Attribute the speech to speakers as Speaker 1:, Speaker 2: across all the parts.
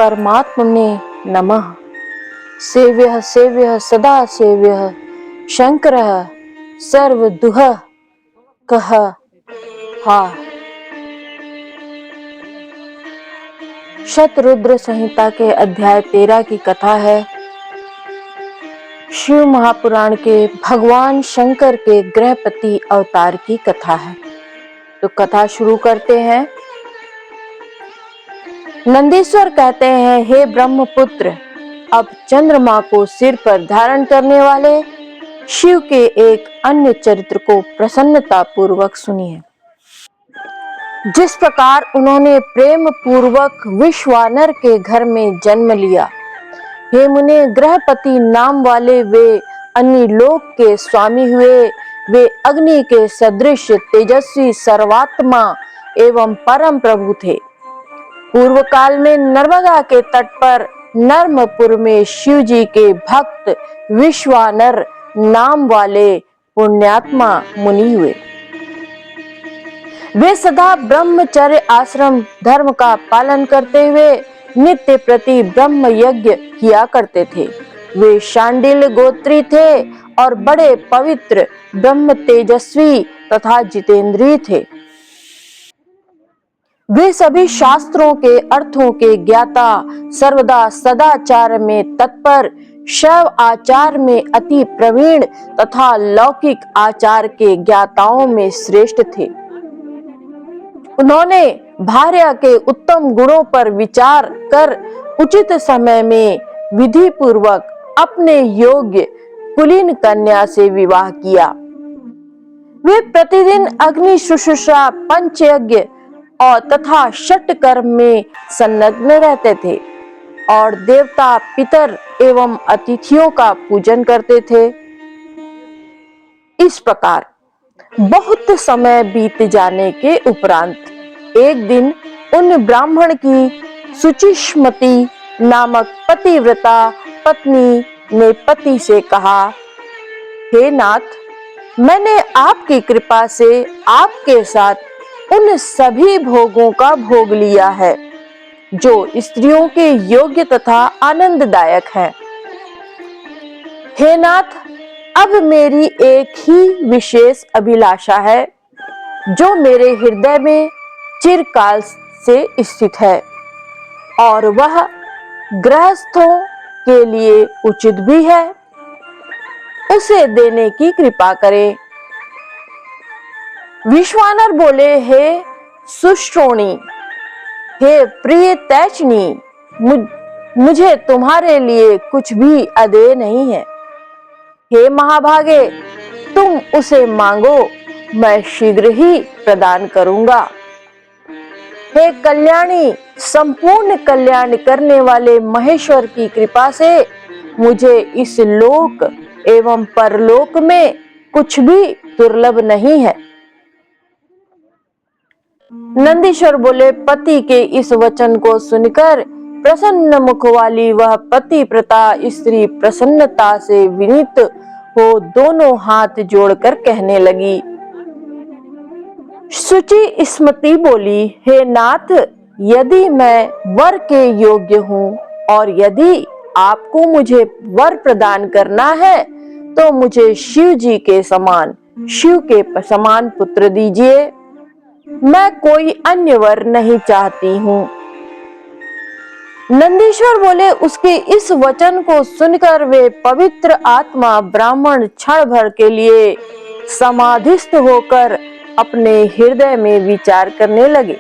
Speaker 1: परमात्मने नमः। सेव्यः सेव्यः सदा सेव्यः शंकरः सर्वदुःख कः हा। शतरुद्र संहिता के अध्याय 13 की कथा है। शिव महापुराण के भगवान शंकर के गृहपति अवतार की कथा है। तो कथा शुरू करते हैं। नंदीश्वर कहते हैं, हे ब्रह्मपुत्र, अब चंद्रमा को सिर पर धारण करने वाले शिव के एक अन्य चरित्र को प्रसन्नता पूर्वक सुनिए। जिस प्रकार उन्होंने प्रेम पूर्वक विश्वानर के घर में जन्म लिया, हे मुने, गृहपति नाम वाले वे अन्य लोक के स्वामी हुए। वे अग्नि के सदृश तेजस्वी सर्वात्मा एवं परम प्रभु थे। पूर्व काल में नर्मदा के तट पर नर्मपुर में शिव जी के भक्त विश्वानर नाम वाले पुण्यात्मा मुनि हुए। वे सदा ब्रह्मचर्य आश्रम धर्म का पालन करते हुए नित्य प्रति ब्रह्म यज्ञ किया करते थे। वे शांडिल्य गोत्री थे और बड़े पवित्र, ब्रह्म तेजस्वी तथा जितेंद्रिय थे। वे सभी शास्त्रों के अर्थों के ज्ञाता, सर्वदा सदाचार में तत्पर, शैव आचार में अति प्रवीण तथा लौकिक आचार के ज्ञाताओं में श्रेष्ठ थे। उन्होंने भार्या के उत्तम गुणों पर विचार कर उचित समय में विधि पूर्वक अपने योग्य कुलीन कन्या से विवाह किया। वे प्रतिदिन अग्नि शुश्रूषा, पंचयज्ञ और तथा षट कर्म में संलग्न रहते थे और देवता, पितर एवं अतिथियों का पूजन करते थे। इस प्रकार बहुत समय बीत जाने के उपरांत एक दिन उन ब्राह्मण की सुचिस्मती नामक पतिव्रता पत्नी ने पति से कहा, हे नाथ, मैंने आपकी कृपा से आपके साथ उन सभी भोगों का भोग लिया है जो स्त्रियों के योग्य तथा आनंददायक है। हे नाथ, अब मेरी एक ही विशेष अभिलाषा है जो मेरे हृदय में चिरकाल से स्थित है, और वह गृहस्थों के लिए उचित भी है। उसे देने की कृपा करें। विश्वानर बोले, हे सुश्रोणी, हे प्रिय तैचनी, मुझे तुम्हारे लिए कुछ भी अदेय नहीं है। हे महाभागे, तुम उसे मांगो, मैं शीघ्र ही प्रदान करूंगा। हे कल्याणी, संपूर्ण कल्याण करने वाले महेश्वर की कृपा से मुझे इस लोक एवं परलोक में कुछ भी दुर्लभ नहीं है। नंदीश्वर बोले, पति के इस वचन को सुनकर प्रसन्न मुख वाली वह पतिव्रता स्त्री प्रसन्नता से विनीत हो दोनों हाथ जोड़कर कहने लगी। शुचि स्मृति बोली, हे नाथ, यदि मैं वर के योग्य हूँ और यदि आपको मुझे वर प्रदान करना है तो मुझे शिव जी के समान, शिव के समान पुत्र दीजिए। मैं कोई अन्य वर नहीं चाहती हूँ। नंदीश्वर बोले, उसके इस वचन को सुनकर वे पवित्र आत्मा ब्राह्मण क्षण भर के लिए समाधिस्थ होकर अपने हृदय में विचार करने लगे।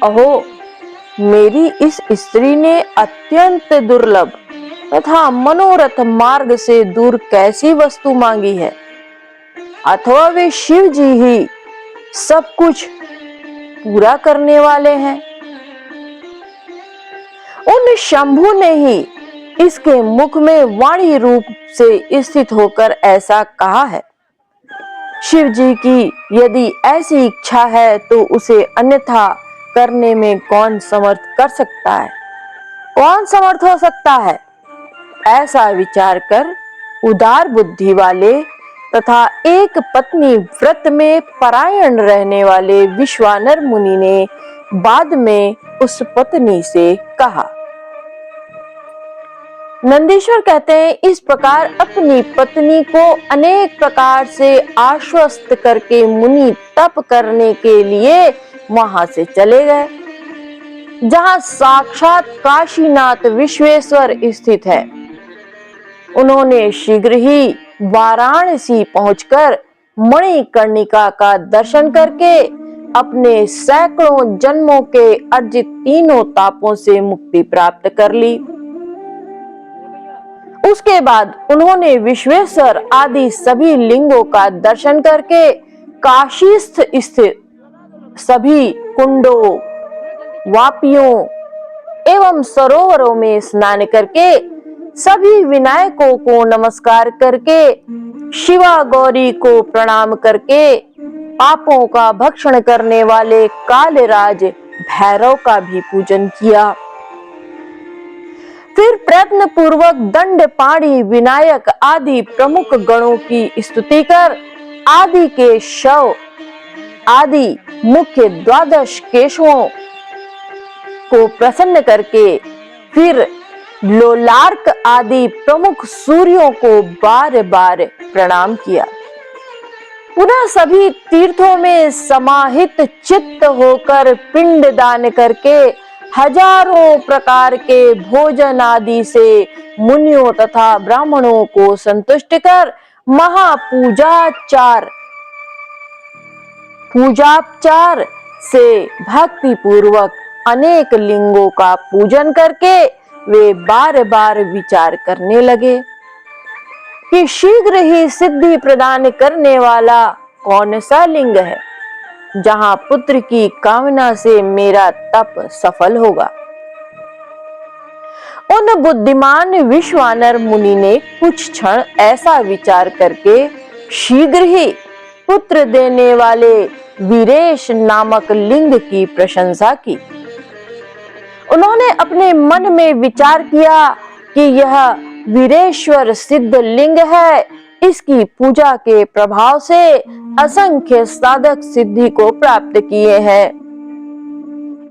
Speaker 1: अहो, मेरी इस स्त्री ने अत्यंत दुर्लभ तथा मनोरथ मार्ग से दूर कैसी वस्तु मांगी है, अथवा वे शिव जी ही सब कुछ पूरा करने वाले हैं। उन शंभु ने ही इसके मुख में वाणी रूप से स्थित होकर ऐसा कहा है। शिव जी की यदि ऐसी इच्छा है तो उसे अन्यथा करने में कौन समर्थ कर सकता है, कौन समर्थ हो सकता है। ऐसा विचार कर उदार बुद्धि वाले तथा एक पत्नी व्रत में परायण रहने वाले विश्वानर मुनि ने बाद में उस पत्नी से कहा। नंदीश्वर कहते हैं, इस प्रकार अपनी पत्नी को अनेक प्रकार से आश्वस्त करके मुनि तप करने के लिए वहां से चले गए, जहां साक्षात काशीनाथ विश्वेश्वर स्थित है। उन्होंने शीघ्र ही वाराणसी पहुंचकर मणिकर्णिका का दर्शन करके अपने सैकड़ों जन्मों के अर्जित तीनों तापों से मुक्ति प्राप्त कर ली। उसके बाद उन्होंने विश्वेश्वर आदि सभी लिंगों का दर्शन करके काशीस्थ स्थित सभी कुंडों, वापियों एवं सरोवरों में स्नान करके सभी विनायकों को नमस्कार करके शिवा गौरी को प्रणाम करके पापों का भक्षण करने वाले कालराज भैरव का भी पूजन किया। फिर प्रयत्न पूर्वक दंडपाणी, विनायक आदि प्रमुख गणों की स्तुति कर आदि के शव आदि मुख्य 12 केशवों को प्रसन्न करके फिर लोलार्क आदि प्रमुख सूर्यों को बार बार प्रणाम किया। पुनः सभी तीर्थों में समाहित चित्त होकर पिंड दान करके हजारों प्रकार के भोजन आदि से मुनियों तथा ब्राह्मणों को संतुष्ट कर पूजापचार से भक्ति पूर्वक अनेक लिंगों का पूजन करके वे बार बार विचार करने लगे कि शीघ्र ही सिद्धि प्रदान करने वाला कौन सा लिंग है, जहां पुत्र की कामना से मेरा तप सफल होगा। उन बुद्धिमान विश्वानर मुनि ने कुछ क्षण ऐसा विचार करके शीघ्र ही पुत्र देने वाले वीरेश नामक लिंग की प्रशंसा की। उन्होंने अपने मन में विचार किया कि यह वीरेश्वर सिद्ध लिंग है, इसकी पूजा के प्रभाव से असंख्य साधक सिद्धि को प्राप्त किए हैं,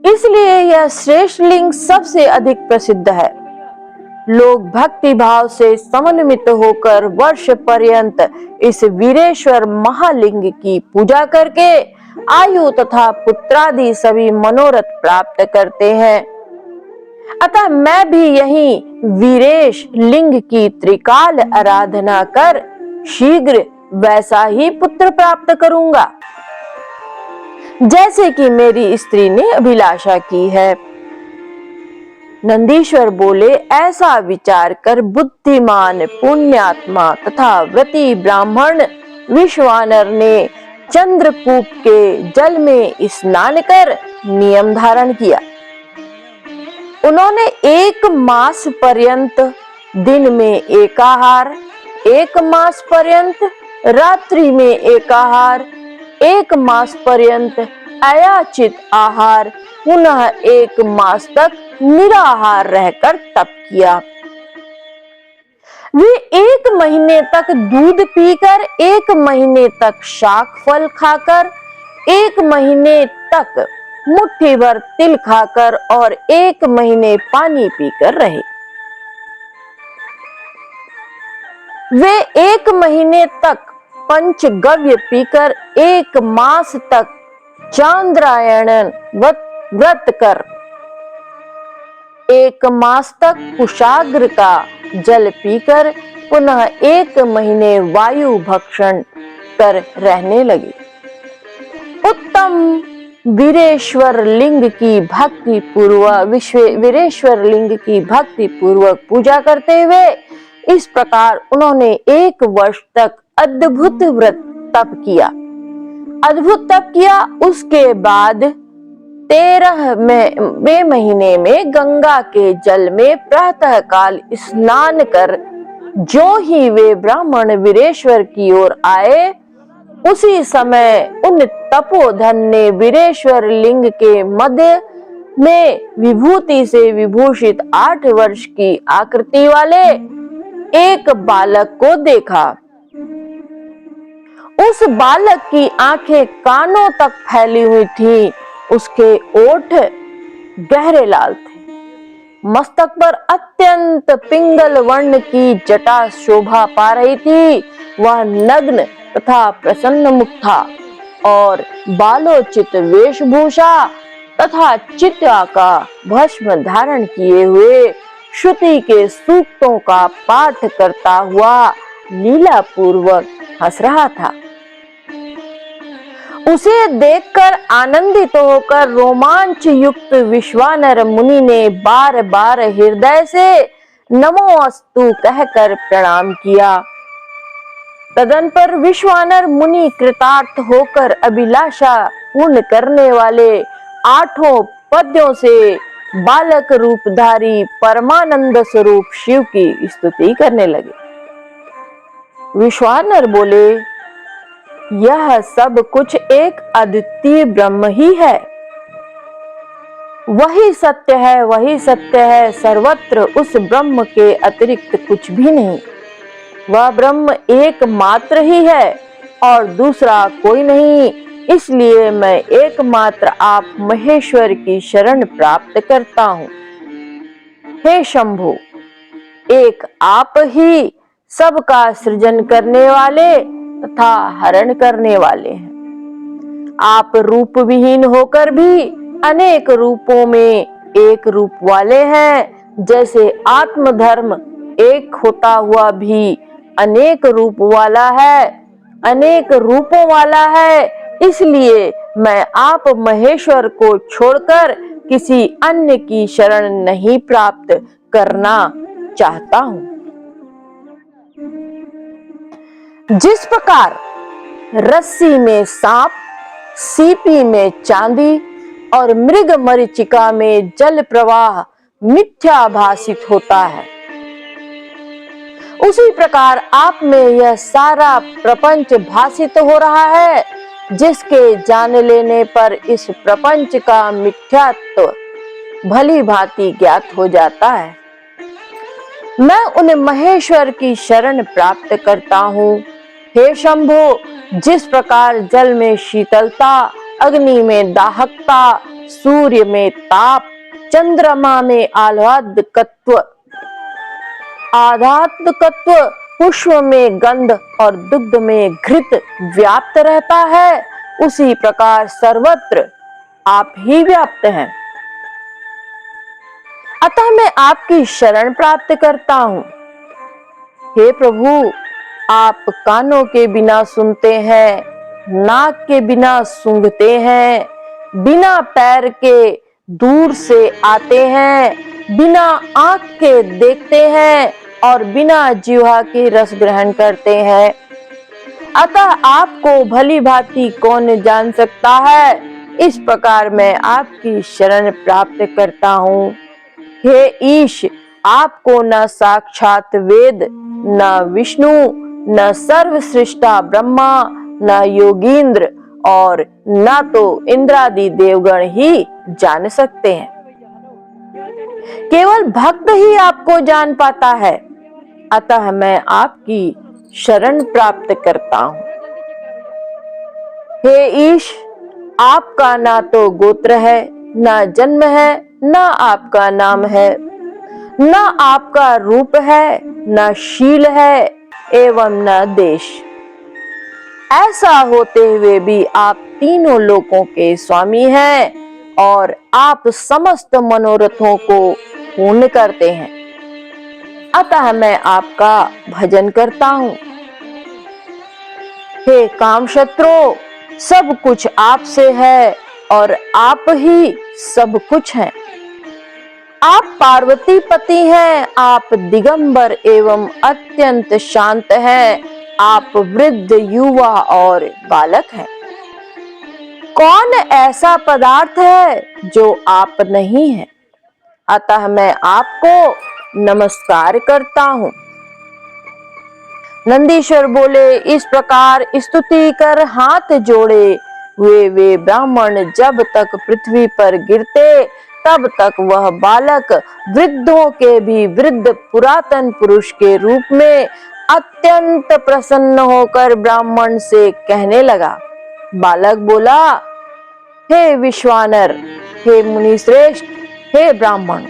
Speaker 1: इसलिए यह श्रेष्ठ लिंग सबसे अधिक प्रसिद्ध है। लोग भक्ति भाव से समन्वित होकर वर्ष पर्यंत इस वीरेश्वर महालिंग की पूजा करके आयु तथा पुत्रादि सभी मनोरथ प्राप्त करते हैं। अतः मैं भी यही वीरेश लिंग की त्रिकाल आराधना कर शीघ्र वैसा ही पुत्र प्राप्त करूंगा, जैसे कि मेरी स्त्री ने अभिलाषा की है। नंदीश्वर बोले, ऐसा विचार कर बुद्धिमान पुण्यात्मा तथा व्रती ब्राह्मण विश्वानर ने चंद्रकूप के जल में स्नान कर नियम धारण किया। उन्होंने 1 मास पर्यंत दिन में एकाहार, 1 मास पर्यंत रात्रि में एकाहार, 1 मास पर्यंत अयाचित आहार, पुनः 1 मास तक निराहार रहकर तप किया। वे 1 महीने तक दूध पीकर, 1 महीने तक शाक फल खाकर, 1 महीने तक मुट्ठी भर तिल खाकर और 1 महीने पानी पीकर रहे। वे 1 महीने तक पंचगव्य पीकर 1 मास तक चांद्रायण व्रत कर 1 मास तक कुशाग्र का जल पीकर पुनः 1 महीने वायु भक्षण कर रहने लगे। उत्तम वीरेश्वर लिंग की भक्ति पूर्वक पूजा करते हुए इस प्रकार उन्होंने 1 वर्ष तक अद्भुत तप किया। उसके बाद 13वें महीने में गंगा के जल में प्रातः काल स्नान कर जो ही वे ब्राह्मण वीरेश्वर की ओर आए, उसी समय उन तपोधन ने वीरेश्वर लिंग के मध्य में विभूति से विभूषित 8 वर्ष की आकृति वाले एक बालक को देखा। उस बालक की आंखें कानों तक फैली हुई थी, उसके ओठ गहरे लाल थे। मस्तक पर अत्यंत पिंगल वर्ण की जटा शोभा पा रही थी। वह नग्न तथा प्रसन्न मुख था और बालोचित वेशभूषा तथा चित्ता का भस्म धारण किए हुए श्रुति के सूक्तों का पाठ करता हुआ लीला पूर्वक हंस रहा था। उसे देखकर आनंदित होकर रोमांच युक्त विश्वानर मुनि ने बार बार हृदय से नमोस्तु कहकर प्रणाम किया। तदनपर विश्वानर मुनि कृतार्थ होकर अभिलाषा पूर्ण करने वाले 8 पद्यों से बालक रूपधारी परमानंद स्वरूप शिव की स्तुति करने लगे। विश्वानर बोले, यह सब कुछ एक अद्वितीय ब्रह्म ही है। वही सत्य है, वही सत्य है। सर्वत्र उस ब्रह्म के अतिरिक्त कुछ भी नहीं। वह ब्रह्म एकमात्र ही है और दूसरा कोई नहीं। इसलिए मैं एकमात्र आप महेश्वर की शरण प्राप्त करता हूँ। हे शंभु, एक आप ही सबका सृजन करने वाले तथा हरण करने वाले हैं। आप रूप विहीन होकर भी अनेक रूपों में एक रूप वाले हैं। जैसे आत्मधर्म एक होता हुआ भी अनेक रूप वाला है, अनेक रूपों वाला है। इसलिए मैं आप महेश्वर को छोड़कर किसी अन्य की शरण नहीं प्राप्त करना चाहता हूँ। जिस प्रकार रस्सी में सांप, सीपी में चांदी और मृग मरीचिका में जल प्रवाह मिथ्या भासित होता है, उसी प्रकार आप में यह सारा प्रपंच भासित हो रहा है, जिसके जान लेने पर इस प्रपंच का मिथ्यात्व भली भांति ज्ञात हो जाता है। मैं उन महेश्वर की शरण प्राप्त करता हूँ। हे शंभो, जिस प्रकार जल में शीतलता, अग्नि में दाहकता, सूर्य में ताप, चंद्रमा में आह्लादकत्व, पुष्प में गंध और दुग्ध में घृत व्याप्त रहता है, उसी प्रकार सर्वत्र आप ही व्याप्त हैं। अतः मैं आपकी शरण प्राप्त करता हूँ। हे प्रभु, आप कानों के बिना सुनते हैं, नाक के बिना सूंघते हैं, बिना पैर के दूर से आते हैं, बिना आंख के देखते हैं और बिना जिह्वा के रस ग्रहण करते हैं। अतः आपको भली भांति कौन जान सकता है। इस प्रकार मैं आपकी शरण प्राप्त करता हूँ। हे ईश, आपको न साक्षात वेद, न विष्णु, न सर्वश्रेष्ठा ब्रह्मा, न योगींद्र और न तो इंद्रादि देवगण ही जान सकते हैं। केवल भक्त ही आपको जान पाता है। अतः मैं आपकी शरण प्राप्त करता हूँ। हे ईश, आपका ना तो गोत्र है, ना जन्म है, ना आपका नाम है, ना आपका रूप है, ना शील है एवं न देश। ऐसा होते हुए भी आप तीनों लोकों के स्वामी हैं और आप समस्त मनोरथों को पूर्ण करते हैं। अतः मैं आपका भजन करता हूँ। हे कामशत्रु, सब कुछ आपसे है और आप ही सब कुछ हैं। आप पार्वती पति हैं, आप दिगंबर एवं अत्यंत शांत हैं, आप वृद्ध, युवा और बालक हैं। कौन ऐसा पदार्थ है जो आप नहीं हैं। अतः मैं आपको नमस्कार करता हूँ। नंदीश्वर बोले, इस प्रकार स्तुति कर हाथ जोड़े हुए वे ब्राह्मण जब तक पृथ्वी पर गिरते तब तक वह बालक वृद्धों के भी वृद्ध पुरातन पुरुष के रूप में अत्यंत प्रसन्न होकर ब्राह्मण से कहने लगा। बालक बोला, हे विश्वानर, हे मुनि श्रेष्ठ, हे ब्राह्मण,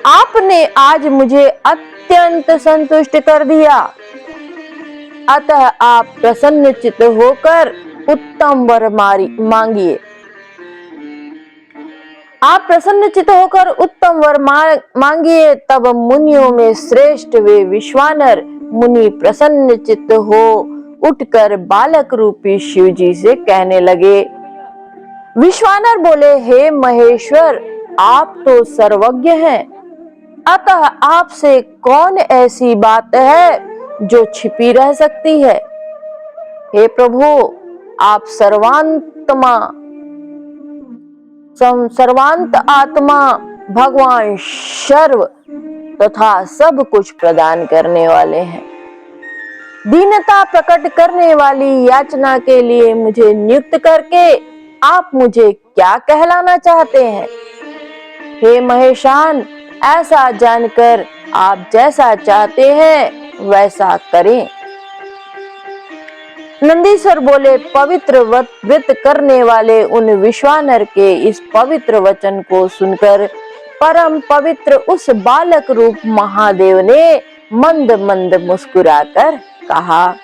Speaker 1: आपने आज मुझे अत्यंत संतुष्ट कर दिया, अतः आप प्रसन्नचित्त होकर उत्तम वर मांगिए। आप प्रसन्नचित्त होकर उत्तम वर मांगिए। तब मुनियों में श्रेष्ठ वे विश्वानर मुनि प्रसन्नचित्त हो उठकर बालक रूपी शिव जी से कहने लगे। विश्वानर बोले, हे महेश्वर, आप तो सर्वज्ञ हैं, अतः आपसे कौन ऐसी बात है जो छिपी रह सकती है। हे प्रभु, आप सर्वांत आत्मा भगवान सर्व तथा सब कुछ प्रदान करने वाले हैं। दीनता प्रकट करने वाली याचना के लिए मुझे नियुक्त करके आप मुझे क्या कहलाना चाहते हैं। हे महेशान, ऐसा जानकर आप जैसा चाहते हैं वैसा करें। नंदीश्वर बोले, पवित्र व्रत करने वाले उन विश्वानर के इस पवित्र वचन को सुनकर परम पवित्र उस बालक रूप महादेव ने मंद मंद मुस्कुराकर कहा,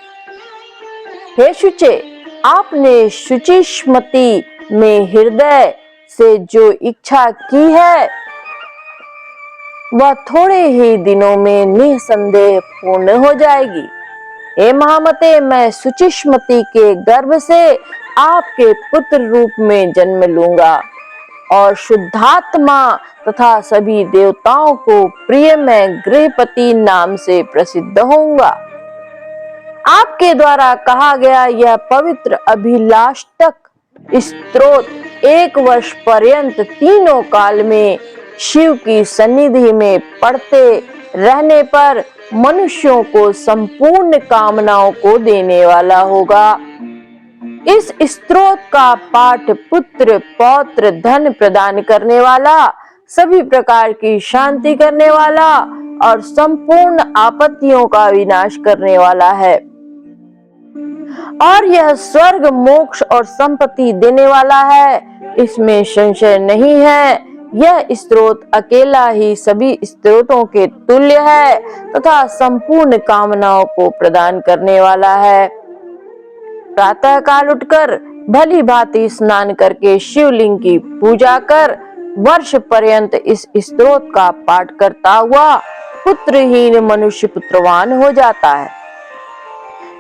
Speaker 1: हे शुचे, आपने शुचिस्मति में हृदय से जो इच्छा की है वह थोड़े ही दिनों में निसंदेह पूर्ण हो जाएगी। हे महामते, मैं शुचिस्मति के गर्भ से आपके पुत्र रूप में जन्म लूंगा और शुद्धात्मा तथा सभी देवताओं को प्रिय मैं गृहपति नाम से प्रसिद्ध होऊंगा। आपके द्वारा कहा गया यह पवित्र अभिलाषक स्तोत्र 1 वर्ष पर्यंत तीनों काल में शिव की सन्निधि में पढ़ते रहने पर मनुष्यों को संपूर्ण कामनाओं को देने वाला होगा। इस स्तोत्र का पाठ पुत्र पौत्र धन प्रदान करने वाला, सभी प्रकार की शांति करने वाला और संपूर्ण आपत्तियों का विनाश करने वाला है और यह स्वर्ग मोक्ष और संपत्ति देने वाला है, इसमें संशय नहीं है। यह स्तोत्र अकेला ही सभी स्तोत्रों के तुल्य है तथा संपूर्ण कामनाओं को प्रदान करने वाला है। प्रातः काल उठकर भली भांति स्नान करके शिवलिंग की पूजा कर वर्ष पर्यंत इस स्तोत्र का पाठ करता हुआ पुत्रहीन मनुष्य पुत्रवान हो जाता है।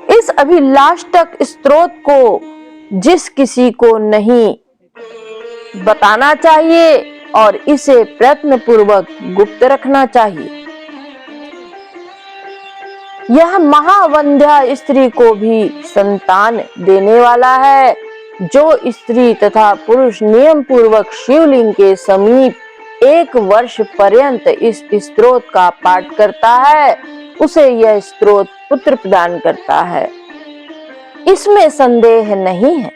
Speaker 1: इस अभिलाषक स्तोत्र को जिस किसी को नहीं बताना चाहिए और इसे प्रयत्न पूर्वक गुप्त रखना चाहिए। यह महावंध्या स्त्री को भी संतान देने वाला है। जो स्त्री तथा पुरुष नियम पूर्वक शिवलिंग के समीप 1 वर्ष पर्यंत इस स्तोत्र का पाठ करता है, उसे यह स्तोत्र पुत्र प्रदान करता है, इसमें संदेह नहीं है।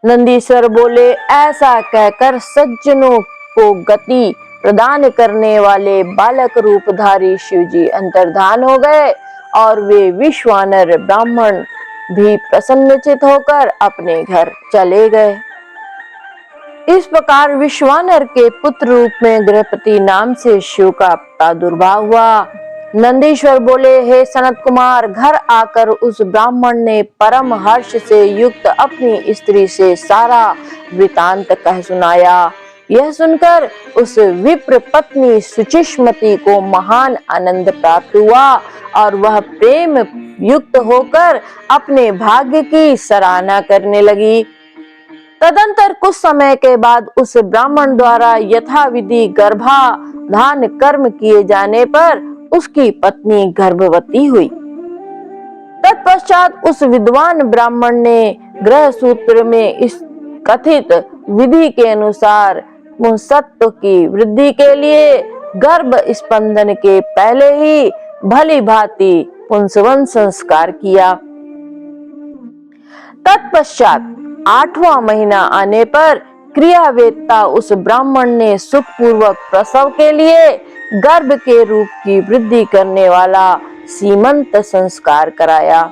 Speaker 1: नंदीश्वर बोले, ऐसा कहकर सज्जनों को गति प्रदान करने वाले बालक रूपधारी शिवजी अंतर्धान हो गए और वे विश्वानर ब्राह्मण भी प्रसन्नचित होकर अपने घर चले गए। इस प्रकार विश्वानर के पुत्र रूप में गृहपति नाम से शिव का प्रादुर्भाव हुआ। नंदीश्वर बोले, हे सनत कुमार, घर आकर उस ब्राह्मण ने परम हर्ष से युक्त अपनी स्त्री से सारा वृतांत कह सुनाया। यह सुनकर उस विप्र पत्नी शुचिस्मति को महान आनंद प्राप्त हुआ और वह प्रेम युक्त होकर अपने भाग्य की सराहना करने लगी। तदंतर कुछ समय के बाद उस ब्राह्मण द्वारा यथाविधि गर्भाधान कर्म किए जाने पर उसकी पत्नी गर्भवती हुई। तत्पश्चात उस विद्वान ब्राह्मण ने ग्रह सूत्र में इस कथित विधि के अनुसार पुंसत्व की वृद्धि के लिए गर्भ स्पंदन के पहले ही भली भांति पुंसवन संस्कार किया। तत्पश्चात 8वां महीना आने पर क्रियावेत्ता उस ब्राह्मण ने सुखपूर्वक प्रसव के लिए गर्भ के रूप की वृद्धि करने वाला सीमंत संस्कार कराया।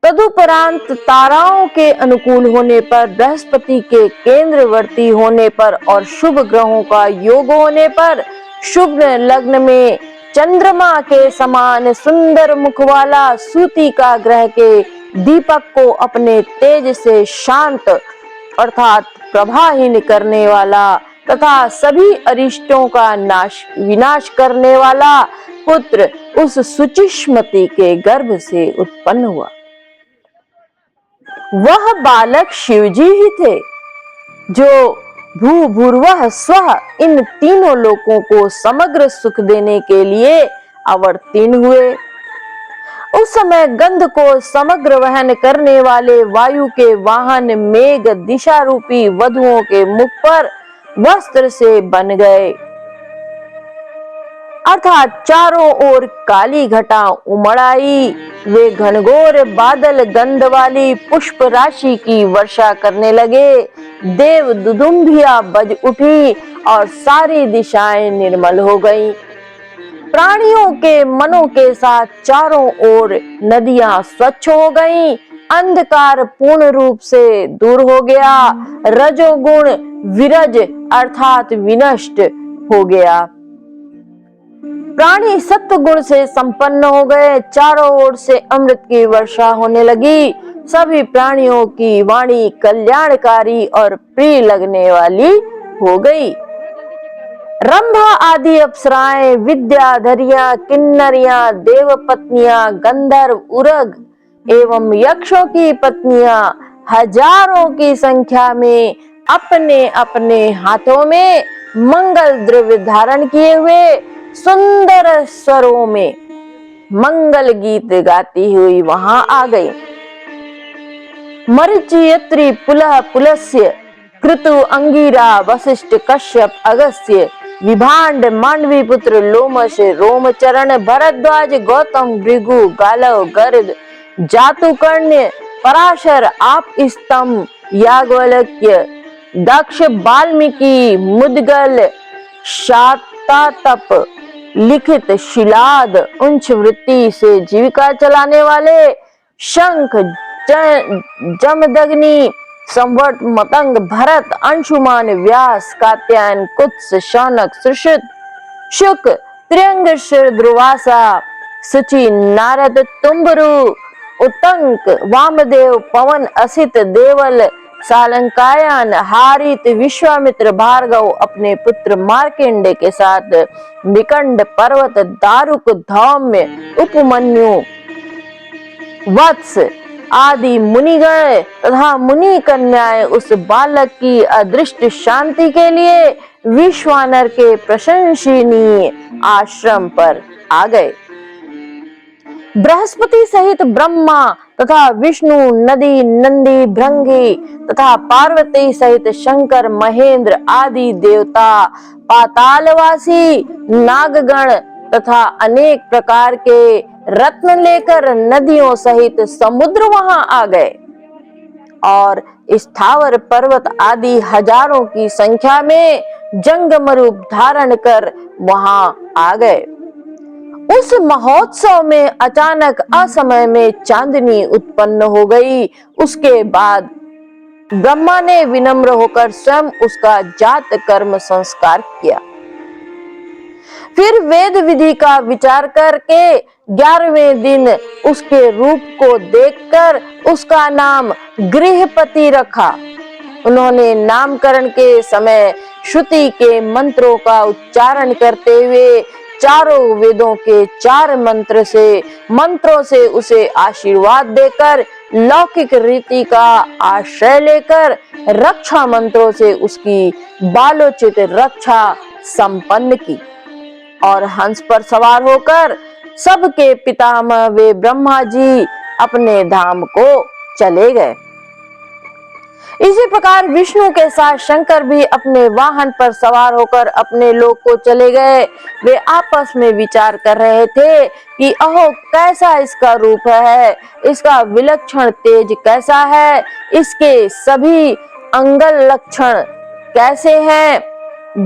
Speaker 1: तदुपरांत ताराओं के अनुकूल होने पर, बृहस्पति के केंद्रवर्ती होने पर और शुभ ग्रहों का योग होने पर शुभ लग्न में चंद्रमा के समान सुंदर मुख वाला सूती का ग्रह के दीपक को अपने तेज से शांत अर्थात प्रभाहीन करने वाला तथा सभी अरिष्टों का विनाश करने वाला पुत्र उस सुचिष्मति के गर्भ से उत्पन्न हुआ। वह बालक शिवजी ही थे जो भू भूर्वः स्वः इन तीनों लोकों को समग्र सुख देने के लिए अवतीर्ण हुए। उस समय गंध को समग्र वहन करने वाले वायु के वाहन मेघ दिशा रूपी वधुओं के मुख पर वस्त्र से बन गए, अर्थात चारों ओर काली घटा उमड़ आई। वे घनघोर बादल गंध वाली पुष्प राशि की वर्षा करने लगे। देव दुदुम्बिया बज उठी और सारी दिशाएं निर्मल हो गईं। प्राणियों के मनों के साथ चारों ओर नदियां स्वच्छ हो गईं। अंधकार पूर्ण रूप से दूर हो गया। रजोगुण विरज अर्थात विनष्ट हो गया। प्राणी सत्व गुण से संपन्न हो गए। चारों ओर से अमृत की वर्षा होने लगी। सभी प्राणियों की वाणी कल्याणकारी और प्रिय लगने वाली हो गई। रंभा आदि अप्सराएं, विद्याधरियां, किन्नरियां, देवपत्नियां, गंधर्व, उरग एवं यक्षों की पत्नियां हजारों की संख्या में अपने अपने हाथों में मंगल द्रव्य धारण किए हुए सुंदर स्वरों में मंगल गीत गाती हुई वहां आ गई। मरीचि, पुलह, पुलस्त्य, कृतु, अंगिरा, वशिष्ठ, कश्यप, अगस्त्य, विभांड, मांडवी पुत्र, लोमश, रोमचरण, भरद्वाज, गौतम, भृगु, गालव, गर्ग, जातुकर्ण्य, पराशर, आपस्तम्भ, याज्ञवल्क्य, दक्ष, वाल्मीकि, मुद्गल, शातातप, लिखित, शिलाद, उंच वृत्ति से जीविका चलाने वाले, शंख, जमदग्नि, संवट, मतंग, भरत, अंशुमान, व्यास, कात्यायन, कुत्स, शौनक, सुश्रुत, शुक, त्र्यंग, दुर्वासा, सुचि, नारद, तुम्बरु, उत्तंक, वामदेव, पवन, असित, देवल, सालंकायन, हारित, विश्वामित्र, भार्गव अपने पुत्र मार्कंडेय के साथ विकंड, पर्वत, दारुक, धौम्य, उपमन्यु, वत्स आदि मुनिगण तथा मुनि कन्याएं उस बालक की अदृष्ट शांति के लिए विश्वानर के प्रशंसनीय आश्रम पर आ गए। बृहस्पति सहित ब्रह्मा तथा विष्णु, नदी, नंदी, भृंगी तथा पार्वती सहित शंकर, महेंद्र आदि देवता, पातालवासी, नागगण तथा अनेक प्रकार के रत्न लेकर नदियों सहित समुद्र वहां आ गए और स्थावर पर्वत आदि हजारों की संख्या में जंगम रूप धारण कर वहां आ गए। उस महोत्सव में अचानक असमय में चांदनी उत्पन्न हो गई। उसके बाद ब्रह्मा ने विनम्र होकर स्वयं उसका जात कर्म संस्कार किया। फिर वेद विधि का विचार करके 11वें दिन उसके रूप को देखकर उसका नाम गृहपति रखा। उन्होंने नामकरण के समय श्रुति के मंत्रों का उच्चारण करते हुए चारों वेदों के 4 मंत्रों से उसे आशीर्वाद देकर, लौकिक रीति का आश्रय लेकर रक्षा मंत्रों से उसकी बालोचित रक्षा संपन्न की और हंस पर सवार होकर सबके पितामह वे ब्रह्मा जी अपने धाम को चले गए। इसी प्रकार विष्णु के साथ शंकर भी अपने वाहन पर सवार होकर अपने लोक को चले गए। वे आपस में विचार कर रहे थे कि अहो कैसा इसका रूप है, इसका विलक्षण तेज कैसा है, इसके सभी अंगल लक्षण कैसे हैं।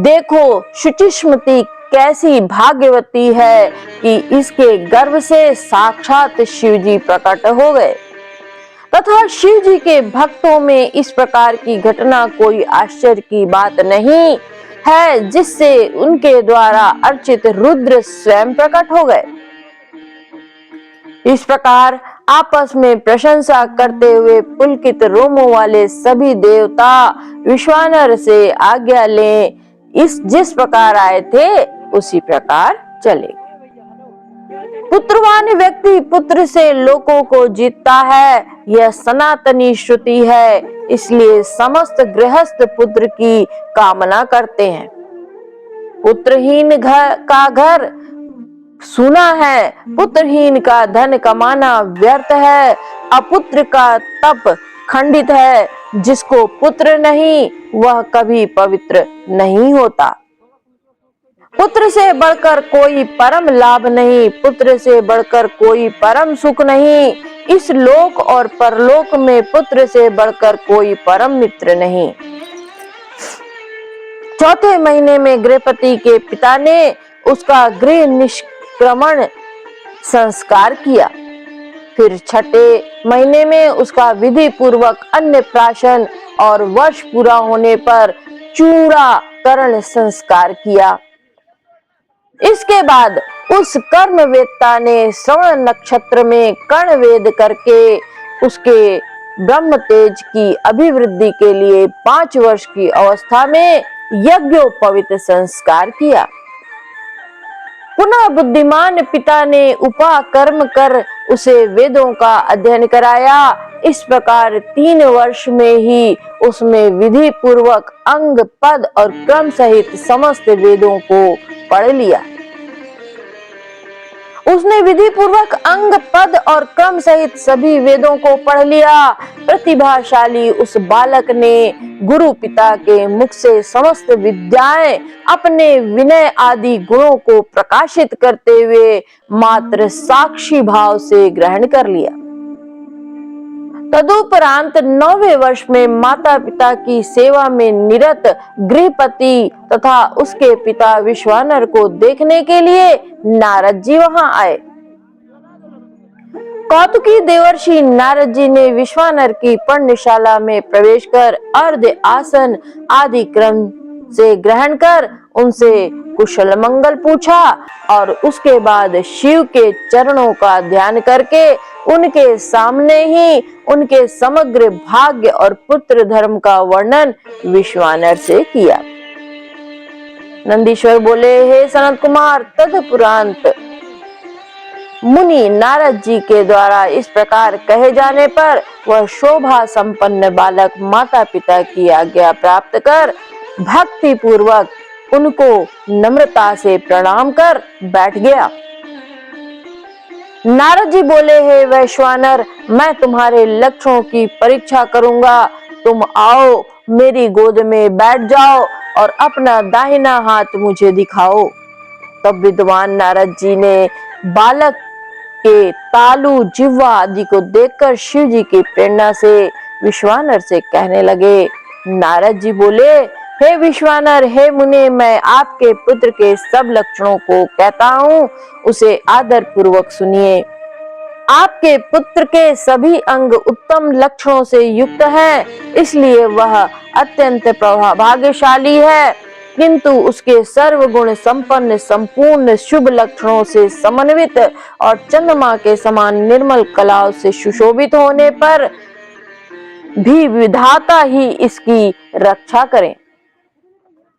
Speaker 1: देखो शुचिस्मति कैसी भाग्यवती है कि इसके गर्भ से साक्षात शिवजी प्रकट हो गए। तथा शिव जी के भक्तों में इस प्रकार की घटना कोई आश्चर्य की बात नहीं है, जिससे उनके द्वारा अर्चित रुद्र स्वयं प्रकट हो गए। इस प्रकार आपस में प्रशंसा करते हुए पुलकित रोमों वाले सभी देवता विश्वानर से आज्ञा लें, जिस प्रकार आए थे उसी प्रकार चले। पुत्रवान व्यक्ति पुत्र से लोकों को जीतता है, यह सनातनी श्रुति है, इसलिए समस्त गृहस्थ पुत्र की कामना करते हैं। पुत्रहीन का घर सुना है, पुत्रहीन का धन कमाना व्यर्थ है, अपुत्र का तप खंडित है, जिसको पुत्र नहीं वह कभी पवित्र नहीं होता। पुत्र से बढ़कर कोई परम लाभ नहीं, पुत्र से बढ़कर कोई परम सुख नहीं, इस लोक और परलोक में पुत्र से बढ़कर कोई परम मित्र नहीं। चौथे महीने में गृहपति के पिता ने उसका गृह निष्क्रमण संस्कार किया। फिर छठे महीने में उसका विधि पूर्वक अन्नप्राशन और वर्ष पूरा होने पर चूड़ाकरण संस्कार किया। इसके बाद उस कर्मवेत्ता ने श्रवण नक्षत्र में कर्ण वेद करके उसके ब्रह्म तेज की अभिवृद्धि के लिए 5 वर्ष की अवस्था में यज्ञोपवीत संस्कार किया। पुनः बुद्धिमान पिता ने उपाकर्म कर उसे वेदों का अध्ययन कराया। इस प्रकार 3 वर्ष में ही उसमें विधि पूर्वक अंग पद और क्रम सहित समस्त वेदों को पढ़ लिया। उसने विधि पूर्वक अंग पद और क्रम सहित सभी वेदों को पढ़ लिया। प्रतिभाशाली उस बालक ने गुरु पिता के मुख से समस्त विद्याएं अपने विनय आदि गुणों को प्रकाशित करते हुए मात्र साक्षी भाव से ग्रहण कर लिया। तदुपरांत 9वें वर्ष में माता पिता की सेवा में निरत गृहपति तथा उसके पिता विश्वानर को देखने के लिए नारद जी वहां आए। कौतुकी देवर्षि नारद जी ने विश्वानर की पर्णशाला में प्रवेश कर अर्ध आसन आदि क्रम से ग्रहण कर उनसे कुशल मंगल पूछा और उसके बाद शिव के चरणों का ध्यान करके उनके सामने ही उनके समग्र भाग्य और पुत्र धर्म का वर्णन विश्वानर से किया। नंदीश्वर बोले, हे सनत कुमार, तदुपरांत मुनि नारद जी के द्वारा इस प्रकार कहे जाने पर वह शोभा संपन्न बालक माता पिता की आज्ञा प्राप्त कर भक्ति पूर्वक उनको नम्रता से प्रणाम कर बैठ गया। नारद जी बोले, हे वैश्वानर, मैं तुम्हारे लक्षणों की परीक्षा करूंगा। तुम आओ, मेरी गोद में बैठ जाओ और अपना दाहिना हाथ मुझे दिखाओ। तब विद्वान नारद जी ने बालक के तालु जिह्वा आदि को देखकर शिव जी की प्रेरणा से विश्वानर से कहने लगे। नारद जी बोले, हे विश्वानर, हे मुने, मैं आपके पुत्र के सब लक्षणों को कहता हूँ, उसे आदर पूर्वक सुनिए। आपके पुत्र के सभी अंग उत्तम लक्षणों से युक्त हैं, इसलिए वह अत्यंत भाग्यशाली है, किंतु उसके सर्वगुण संपन्न संपूर्ण शुभ लक्षणों से समन्वित और चंद्रमा के समान निर्मल कलाओं से सुशोभित होने पर भी विधाता ही इसकी रक्षा करें।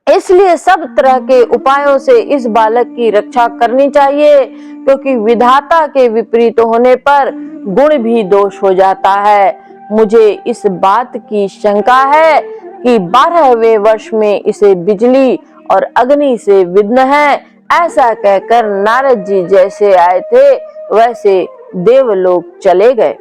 Speaker 1: इसलिए सब तरह के उपायों से इस बालक की रक्षा करनी चाहिए, क्योंकि विधाता के विपरीत होने पर गुण भी दोष हो जाता है। मुझे इस बात की शंका है कि 12वें वर्ष में इसे बिजली और अग्नि से विघ्न है। ऐसा कहकर नारद जी जैसे आए थे वैसे देवलोक चले गए।